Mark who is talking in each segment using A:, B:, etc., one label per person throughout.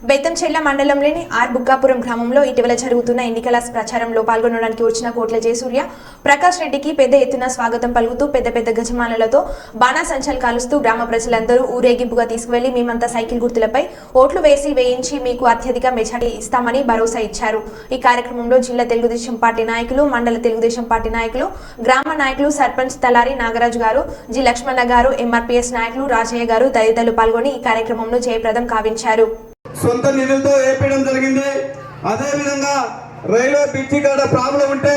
A: బేతంచెర్ల మండలంలోని ఆర్ బుక్కాపురం గ్రామంలో ఇటీవల జరుగుతున్న ఎన్నికల ప్రచారంలో పాల్గొనడానికి వచ్చిన కోట్ల జయసూర్య ప్రకాష్ రెడ్డికి పెద్ద ఎత్తున స్వాగతం పలుకుతూ పెద్ద పెద్ద గజమాలలతో బాణాసంచాలు కాలుస్తూ గ్రామ ప్రజలందరూ ఊరేగింపుగా తీసుకువెళ్లి మేమంతా సైకిల్ గుర్తులపై ఓట్లు వేయించి మీకు అత్యధిక మెజార్టీ ఇస్తామని భరోసా ఇచ్చారు। ఈ కార్యక్రమంలో జిల్లా తెలుగుదేశం పార్టీ నాయకులు, మండల తెలుగుదేశం పార్టీ నాయకులు, గ్రామ నాయకులు, సర్పంచ్ తలారి నాగరాజు గారు, జి లక్ష్మణ గారు, ఎంఆర్పీఎస్ నాయకులు రాజయ్య గారు తదితరులు పాల్గొని ఈ కార్యక్రమంలో జయప్రదం కావించారు।
B: సొంత నిధులతో ఏపీయడం జరిగింది। అదే విధంగా రైల్వే బ్రిడ్జి కాడ ప్రాబ్లం ఉంటే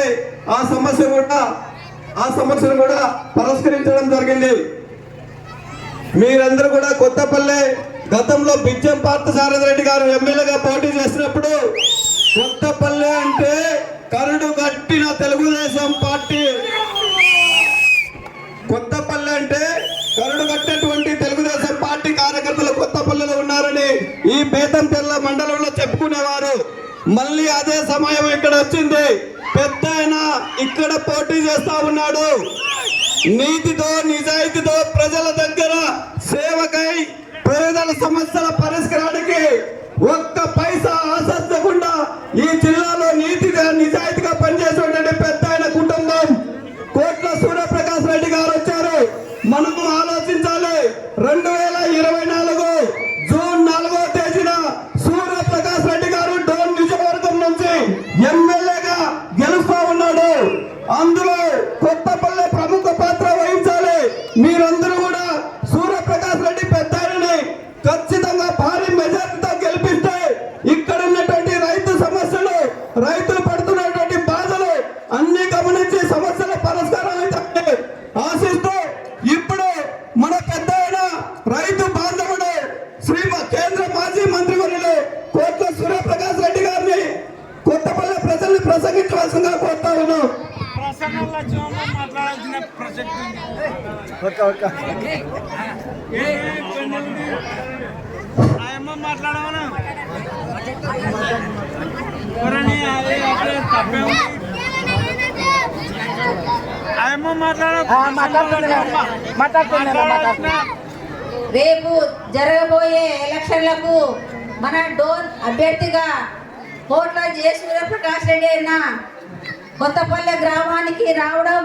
B: ఆ సమస్యను కూడా పరిష్కరించడం జరిగింది। మీరందరూ కూడా కొత్తపల్లె గతంలో బిజ్జం పార్థసారథి రెడ్డి గారు ఎమ్మెల్యేగా పోటీ చేసినప్పుడు కొత్తపల్లె అంటే కరుడు కట్టిన తెలుగుదేశం పార్టీ, కొత్తపల్లె అంటే కరుడు కట్టినటువంటి తెలుగుదేశం పార్టీ కార్యకర్తలు కొత్తపల్లెలో ఉన్నారని ఈ బేతంచెర్ల మండలంలో చెప్పుకునేవారు। మళ్ళీ అదే సమయం ఇక్కడ వచ్చింది। పెద్ద ఇక్కడ పోటీ చేస్తా ఉన్నాడు। నీతితో నిజాయితీతో ప్రజల దగ్గర సేవకై పేదల సమస్యల పరిష్కారానికి ఒక్క పైసా ఆశించకుండా ఈ జిల్లాలో నీతిగా నిజాయితీగా పనిచేసేటువంటి పెద్ద కుటుంబం కోట్ల సూర్యప్రకాష్ రెడ్డి గారు వచ్చారు। మనము ఆలోచించాలి। 2024 జూన్ 4వ తేదీన సూర్యప్రకాష్ రెడ్డి గారు డోన్ నియోజకవర్గం నుంచి ఎమ్మెల్యేగా గెలుస్తా ఉన్నాడు। అందులో కొత్తపల్లె ప్రముఖ పాత్ర వహించాలి। మీరందరూ కూడా సూర్యప్రకాష్ రెడ్డి పెద్దాయనని ఖచ్చితంగా భారీ మెజార్టీతో గెలిపిస్తే ఇక్కడ ఉన్నటువంటి రైతు సమస్యలు, రైతులు పడుతున్నటువంటి బాధలు అన్ని గమనించి సమస్యల పరిష్కారం అయితే ఆశిస్తూ ఇప్పుడు మన పెద్ద రైతు బాంధవుడు కేంద్ర మాజీ మంత్రి వర్యులు కోట్ల సూర్యప్రకాష్ రెడ్డి గారిని కొత్తపల్లె ప్రజల్ని ప్రసంగించవలసిందిగా కోరుతా ఉన్నాం।
C: రేపు జరగబోయే ఎలక్షన్లకు మన డోన్ అభ్యర్థిగా కోట్ల జె సూర్యప్రకాష్ రెడ్డి అయిన కొత్తపల్లె గ్రామానికి రావడం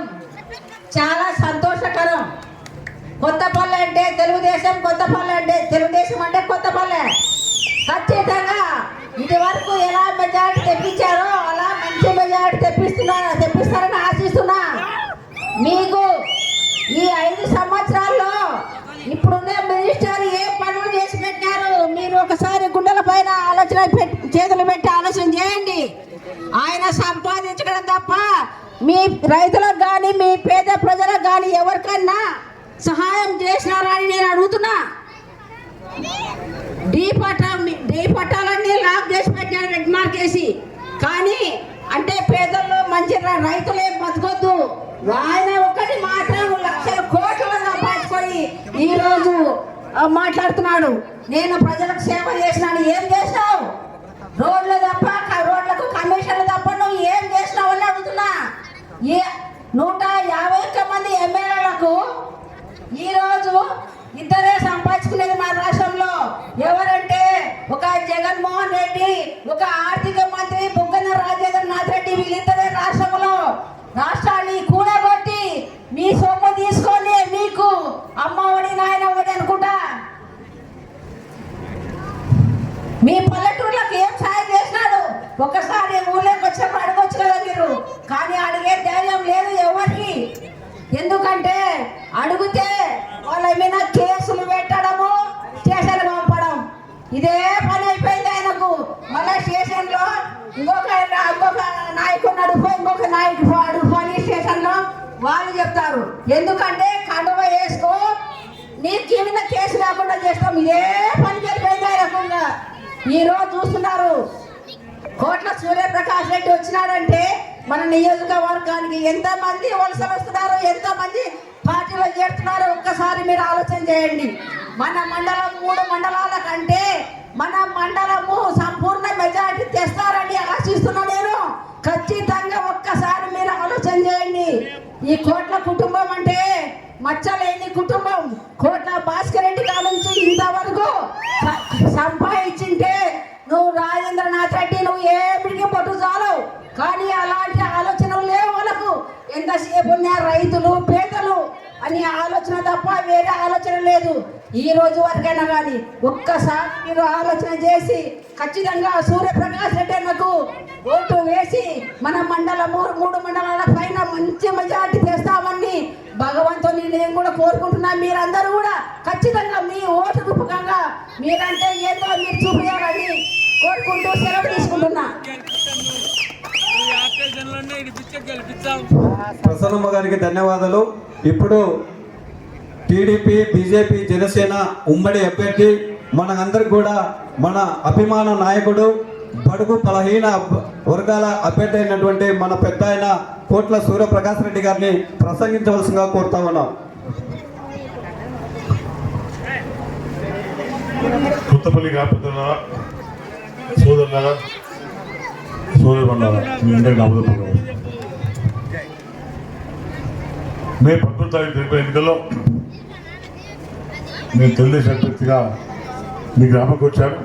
C: చాలా సంతోషకరం। కొత్తపల్లె అంటే తెలుగుదేశం, కొత్తపల్లె అంటే తెలుగుదేశం అంటే కొత్తపల్లె ఖచ్చితంగా ఇది వరకు ఎలా మెజారిటీ తెప్పించారో అలా మంచి మెజారిటీ తెప్పిస్తారని ఆశిస్తున్నా। మీకు ఈ 5 సంవత్సరాల్లో ఇప్పుడున్న మినిస్టర్ ఏ పనులు చేసి పెట్టారు మీరు ఒకసారి గుండెల పైన చేతులు పెట్టి ఆలోచన చేయండి। ఆయన సంపాదించడం తప్ప మీ రైతులకు కానీ మీ పేద ప్రజలకు కానీ ఎవరికన్నా సహాయం చేసినారా అని నేను అడుగుతున్నా। డీ పట్టాలన్నీ లాక్ చేసి పెట్టారు రెడ్ మార్క్ వేసి, కానీ అంటే పేదల్లో మంచి రైతులే బతకొద్దు, ఆయన ఒకటి మాత్రం లక్షల కోట్లను సంపాదించుకొని ఈ రోజు మాట్లాడుతున్నాడు। నేను ప్రజలకు సేవ చేసినాను, ఏం చేసినావు? రోడ్లు తప్ప, రోడ్లకు కమిషన్లు తప్ప నువ్వు ఏం చేసినావు అని అడుగుతున్నా। 151 మంది ఎమ్మెల్యేలకు ఈరోజు ఇద్దరే సంపాదించుకునేది మన రాష్ట్రంలో। ఎవరంటే ఒక జగన్మోహన్ రెడ్డి, ఒక ఆర్థిక మంత్రి బుగ్గన రాజేంద్రనాథ్ రెడ్డి, వీళ్ళిద్దరే రాష్ట్రాన్ని కూడగొట్టి మీ సొమ్ము తీసుకొని మీకు అమ్మఒడి నాయనఒడి అనుకుంటా మీ పల్లెటూర్లకు ఏం సాయం చేసినాడు? ఒక్కసారి ఊళ్ళోకి వచ్చినప్పుడు అడగొచ్చు కదా మీరు, కానీ అడిగే ధైర్యం లేదు ఎవరికి। ఎందుకంటే అడిగితే వాళ్ళ మీద కేసులు పెట్టడము, స్టేషన్ పంపడం, ఇదే పని అయిపోయింది ఆయనకు। మళ్ళీ స్టేషన్లో ఇంకొక నాయకుడు అడుగు, ఇంకొక నాయకుడు అడుగు, పోలీస్ స్టేషన్లో వాళ్ళు చెప్తారు ఎందుకంటే కండువ వేసుకో నీకు మీద కేసు లేకుండా చేస్తాం, ఇదే పని జరిపోయింది ఆయనకు। ఈ రోజు చూస్తున్నారు కోట్ల సూర్యప్రకాష్ రెడ్డి వచ్చినాడంటే మన నియోజకవర్గానికి ఎంతమంది వలసలు వస్తున్నారు, ఎంతమంది పార్టీలో చేరుతున్నారు ఒక్కసారి మీరు ఆలోచన చేయండి। మన మండలం 3 మండలాల కంటే మన మండలము సంపూర్ణ మెజారిటీ తెస్తారని ఆశిస్తున్నా నేను। ఖచ్చితంగా ఒక్కసారి మీరు ఆలోచన చేయండి। ఈ కోట్ల కుటుంబం అంటే మచ్చలేని కుటుంబం। కోట్ల భాస్కర్ రెడ్డి కాడ నుంచి ఇంతవరకు సంపాదించింటే నువ్వు రాజేంద్రనాథ్ రెడ్డి నువ్వు ఏమిటికి పొట్టు చాలవు, కానీ అలాంటి ఆలోచనలు లేవు వాళ్ళకు. ఎంతసేపు ఉన్న రైతులు పేదలు అని ఆలోచన తప్ప వేరే ఆలోచన లేదు. ఈ రోజు వరకైనా కానీ ఒక్కసారి మీరు ఆలోచన చేసి ఖచ్చితంగా సూర్యప్రకాష్ రెడ్డి అన్నకు ఓటు వేసి మన మూడు మండలాల పైన మంచి మెజార్టీ తెస్తామని భగవంతుని నేను కూడా కోరుకుంటున్నా. మీరందరూ కూడా ఖచ్చితంగా మీ ఓటు రూపకంగా మీరంటే ఏదో మీరు చూపించాలని కోరుకుంటూ సెలవు తీసుకుంటున్నా.
B: ప్రసన్నమ్మ గారికి ధన్యవాదాలు. ఇప్పుడు టీడీపీ, బీజేపీ, జనసేన ఉమ్మడి అభ్యర్థి మనందరికి కూడా మన అభిమాన నాయకుడు, బడుగు బలహీన వర్గాల అభ్యర్థి అయినటువంటి మన పెద్ద ఆయన కోట్ల సూర్యప్రకాష్ రెడ్డి గారిని ప్రసంగించవలసిందిగా కోరుతా ఉన్నాం.
D: కొత్తపల్లి కాపుతున్నా సోదరులారా, సోదరులారా, మీ అందరికీ నమ్మకం. మే 19 తారీఖు జరిపే ఎన్నికల్లో నేను తెలుగుదేశం అభ్యర్థిగా మీ గ్రామంకి వచ్చాను.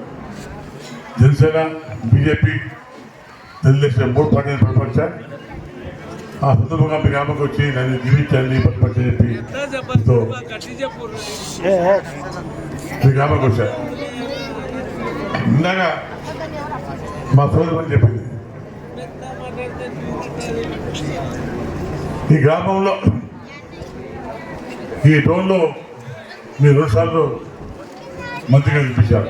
D: జనసేన, బీజేపీ, తెలుగుదేశం 3 పార్టీలు బలపరిచాను. ఆ సందర్భంగా మీ గ్రామంకి వచ్చి నన్ను జీవించాలని బలపరిచి చెప్పి మీ గ్రామంకి వచ్చాను. ఇందాక మా సోదరు చెప్పింది, ఈ గ్రామంలో ఈ టౌన్లో మీరు 2 సార్లు మంత్రిగా గెలిపించారు.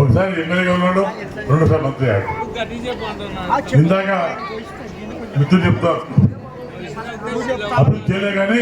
D: ఒకసారి ఎమ్మెల్యేగా ఉన్నాడు, 2 సార్లు మంత్రి అయ్యాడు. ఇందాక మిత్రులు చెప్తారు అభివృద్ధి చేయలే కానీ